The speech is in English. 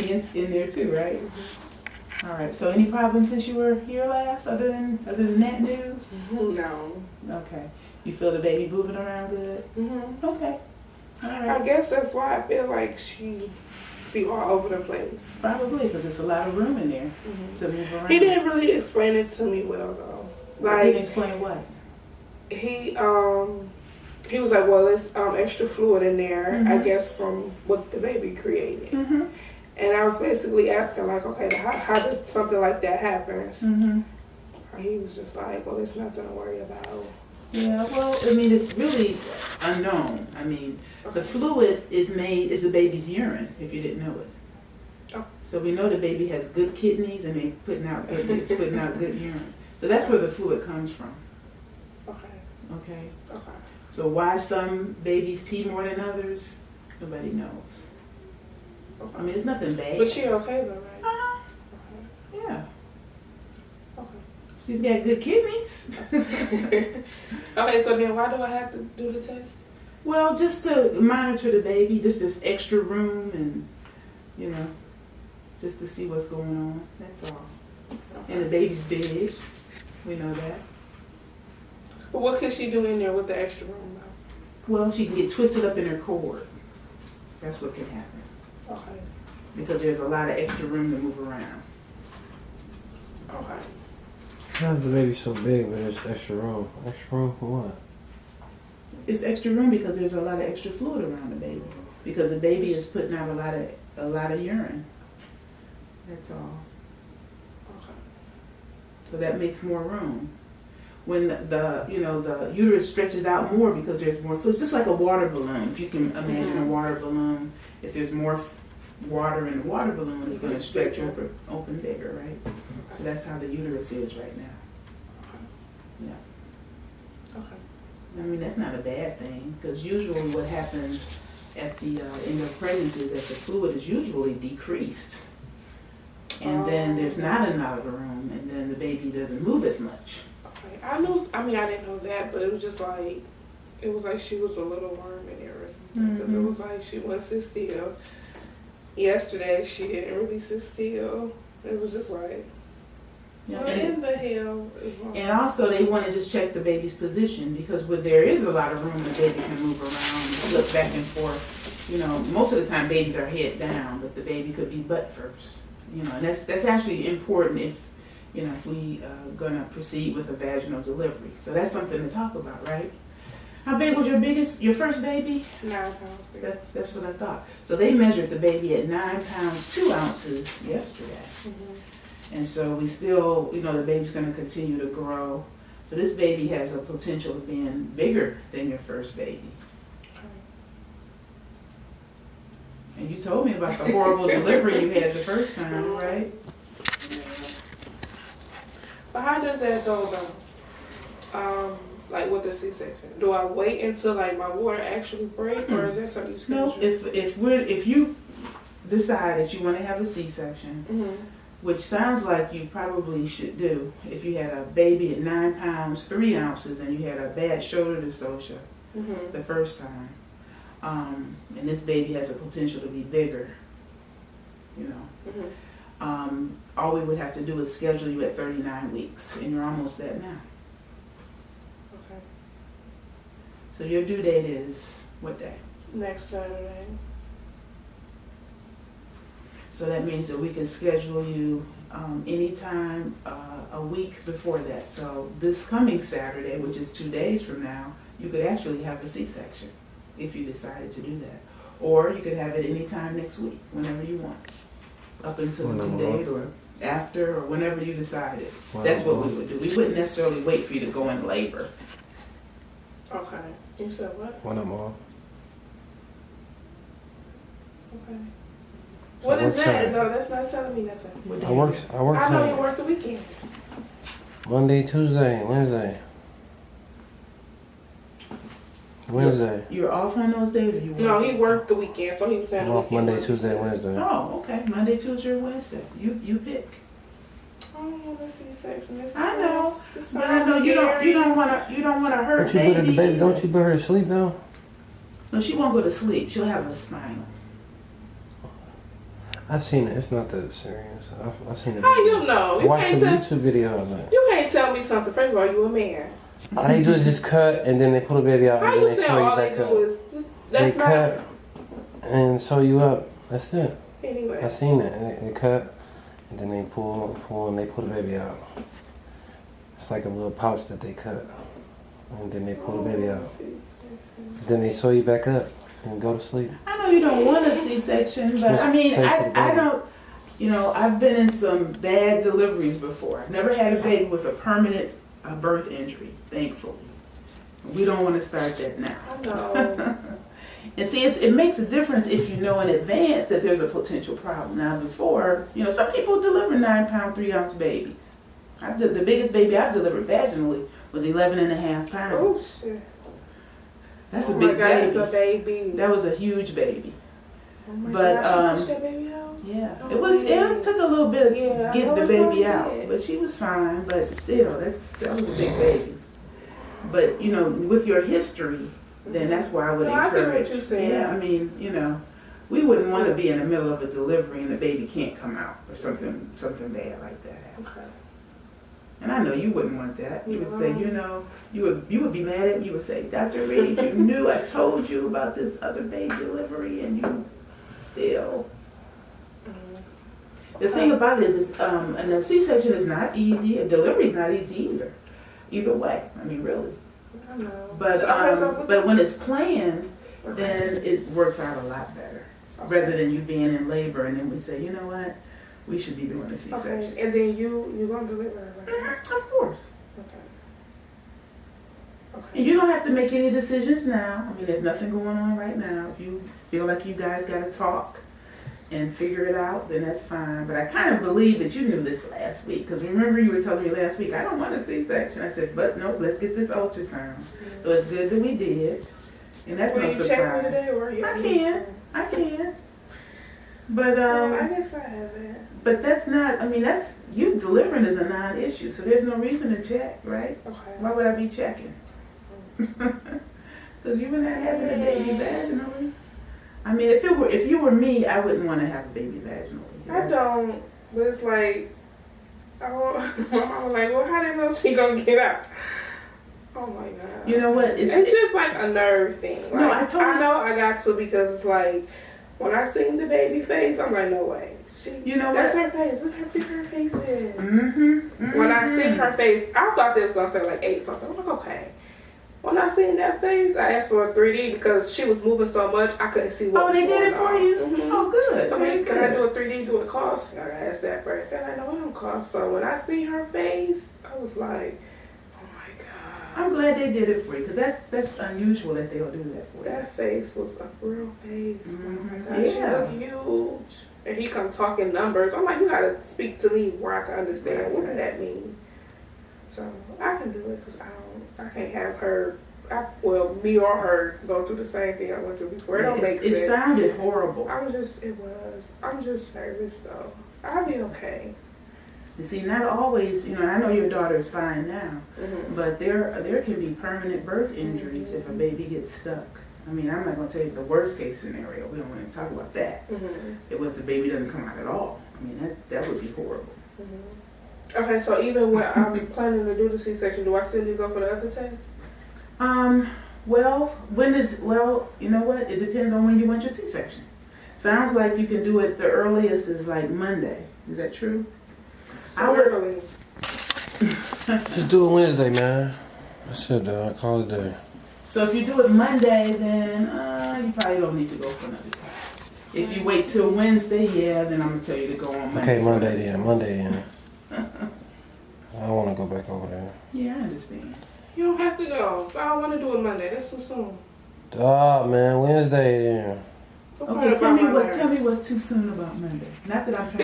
be in there too, right? All right. So any problems since you were here last, other than that news? No. Okay. You feel the baby moving around good? Okay. All right. I guess that's why I feel like she be all over the place. Probably because there's a lot of room in there to move around. He didn't really explain it to me well though. Like, he didn't explain what? He was like, well, it's extra fluid in there, I guess, from what the baby created. And I was basically asking, like, okay, how does something like that happen? He was just like, well, it's nothing to worry about. Yeah, well, I mean, it's really unknown. I mean, the fluid is the baby's urine, if you didn't know it. Oh. So we know the baby has good kidneys and it's putting out good urine. So that's where the fluid comes from. Okay. So why some babies pee more than others, nobody knows. I mean, it's nothing bad. But she okay though, right? Yeah. Okay. She's got good kidneys. Okay, so then why do I have to do the test? Well, just to monitor the baby, just this extra room and, you know, just to see what's going on. That's all. And the baby's big. We know that. But what could she do in there with the extra room though? Well, she can get twisted up in her cord. That's what can happen. Okay. Because there's a lot of extra room to move around. Okay. How is the baby so big, but there's extra room? Extra room for what? It's extra room because there's a lot of extra fluid around the baby. Because the baby is putting out a lot of urine. That's all. Okay. So that makes more room. When the uterus stretches out more because there's more fluid, it's just like a water balloon. If you can imagine a water balloon, if there's more water in the water balloon, it's going to stretch open bigger, right? So that's how the uterus is right now. Yeah. Okay. I mean, that's not a bad thing because usually what happens at the end of pregnancy is that the fluid is usually decreased. And then there's not enough room, and then the baby doesn't move as much. Okay. I didn't know that, but it was just like, it was like she was a little worm in there or something. Because it was like she wouldn't sit still. Yesterday, she didn't really sit still. It was just like, what in the hell is wrong? And also, they want to just check the baby's position because where there is a lot of room, the baby can move around, flip back and forth. You know, most of the time babies are head down, but the baby could be butt first. You know, and that's actually important if we gonna proceed with a vaginal delivery. So that's something to talk about, right? How big was your first baby? 9 pounds big. That's what I thought. So they measured the baby at 9 pounds 2 ounces yesterday. And so we still, the baby's going to continue to grow. So this baby has a potential of being bigger than your first baby. And you told me about the horrible delivery you had the first time, right? But how does that go though? Like with the C-section, do I wait until like my water actually break, or is that something you schedule? No, if you decide that you want to have a C-section, which sounds like you probably should do if you had a baby at 9 pounds 3 ounces and you had a bad shoulder dystocia the first time, and this baby has a potential to be bigger, all we would have to do is schedule you at 39 weeks, and you're almost that now. Okay. So your due date is what day? Next Saturday. So that means that we can schedule you anytime a week before that. So this coming Saturday, which is 2 days from now, you could actually have a C-section if you decided to do that. Or you could have it anytime next week, whenever you want. Up until the due date or after or whenever you decided. That's what we would do. We wouldn't necessarily wait for you to go in labor. Okay. You said what? When I'm off. Okay. So What is what that? time? No, that's not telling me nothing. I work. I know you work the weekend. Monday, Tuesday, Wednesday. Wednesday. You're off on those days, or you work? No, he worked the weekend, so he was saying I'm the off weekend. Monday, Tuesday, Wednesday. Oh, okay. Monday, Tuesday, or Wednesday. You pick. Oh, the C-section. I know, but I know you don't wanna hurt Don't you put baby. the baby? Don't you put her to sleep now? No, she won't go to sleep. She'll have a spinal. I seen it. It's not that serious. I seen it. How you know? I You watched can't the tell. YouTube video of it. You can't tell me something. First of all, you a man. All they do is just cut and then they pull the baby out How and then you they say sew you all they back up. do is They that's not cut and sew you up. That's it. anyway. I seen it. They cut and then they pull and they pull the baby out. It's like a little pouch that they cut and then they pull the baby out. Then they sew you back up and go to sleep. I know you don't want a C-section, but I mean, I don't, you know, I've been in some bad deliveries before. I've never had a baby with a permanent birth injury, thankfully. We don't want to start that now. I know. And see, it makes a difference if you know in advance that there's a potential problem. Now, before, you know, some people deliver 9-pound, 3-ounce babies. The biggest baby I delivered vaginally was 11.5 pounds. Oh shit. That's Oh a my big God, baby. it's a baby. That was a huge baby. Oh my But, God, she pushed that baby out? Yeah, Oh, it took a little bit Yeah, to I get know the it baby probably out, did. but she was fine. But still, that was a big baby. But you know, with your history, then that's why I would No, I get what encourage. you're saying. Yeah, I mean, you know, we wouldn't want to be in the middle of a delivery and the baby can't come out or something bad like that happens. Okay. And I know you wouldn't want that. You would say, No. you know, you would be mad at me. You would say, Dr. Reed, you knew I told you about this other baby delivery, and you still. The thing about it is and a C-section is not easy. A delivery is not easy either way. I mean, really. I know. But when it's planned, then it works out a lot better. Rather than you being in labor and then we say, you know what, we should be doing a C-section. Okay, and then you gonna deliver, right? Of course. Okay. And Okay. you don't have to make any decisions now. I mean, there's nothing going on right now. If you feel like you guys got to talk and figure it out, then that's fine. But I kind of believe that you knew this last week. Because remember you were telling me last week, I don't want a C-section. I said, but no, let's get this ultrasound. So it's good that we did. And that's Will no you check me surprise. today or you I need can. some? I can. But I guess I have that. but that's not, I mean, that's, you delivering is a non-issue. So there's no reason to check, right? Okay. Why would I be checking? Because you were not having a baby vaginally. I mean, if you were me, I wouldn't want to have a baby vaginally. I don't, but it's like, my mom was like, well, how the hell she gonna get out? Oh my God. You know what? It's just like a nerve thing. Like, No, I totally- know I got to because it's like, when I seen the baby face, I'm like, no way. You know That's what? her face. Look how big her face is. Mm-hmm. When I seen her face, I thought they was gonna say like 8 something. I'm like, okay. When I seen that face, I asked for a 3D because she was moving so much I couldn't see what Oh, was they did it going for on. you? Mhm. Oh, good. So I'm Very like, can I good. do a 3D? Do it cost? I asked that first. And I know it don't cost. So when I see her face, I was like, oh my God. I'm glad they did it for you because that's unusual that they'll do that for you. That face was a real face. Oh my Mhm. God, Yeah. she looked huge. And he come talking numbers. I'm like, you gotta speak to me where I can understand what that mean. So I can do it because I can't have her. Me or her go through the same thing I went through before. It don't make It sense. sounded horrible. I'm just nervous though. I'll be okay. You see, not always, you know, I know your daughter's fine now, Mm-hmm. but there can be permanent birth injuries if a baby gets stuck. I mean, I'm not going to tell you the worst case scenario. We don't want to talk about that. Mm-hmm. It was the baby doesn't come out at all. I mean, that would be horrible. Mm-hmm. Okay, so even when I'm planning to do the C-section, do I still need to go for the other test? Well, you know what? It depends on when you want your C-section. Sounds like you can do it, the earliest is like Monday. Is that true? So I would- early. Just do it Wednesday, man. That's it, dog. Call it a day. So if you do it Monday, then you probably don't need to go for another test. If you wait till Wednesday, yeah, then I'm going to tell you to go on Monday. Okay, for Monday another then. test. Monday then. I don't want to go back over there. Yeah, I understand. You don't have to go. I don't want to do it Monday. That's too soon. Oh man, Wednesday then. What Okay, part tell about me my tell me nerves? what's too soon about Monday. Not that I'm trying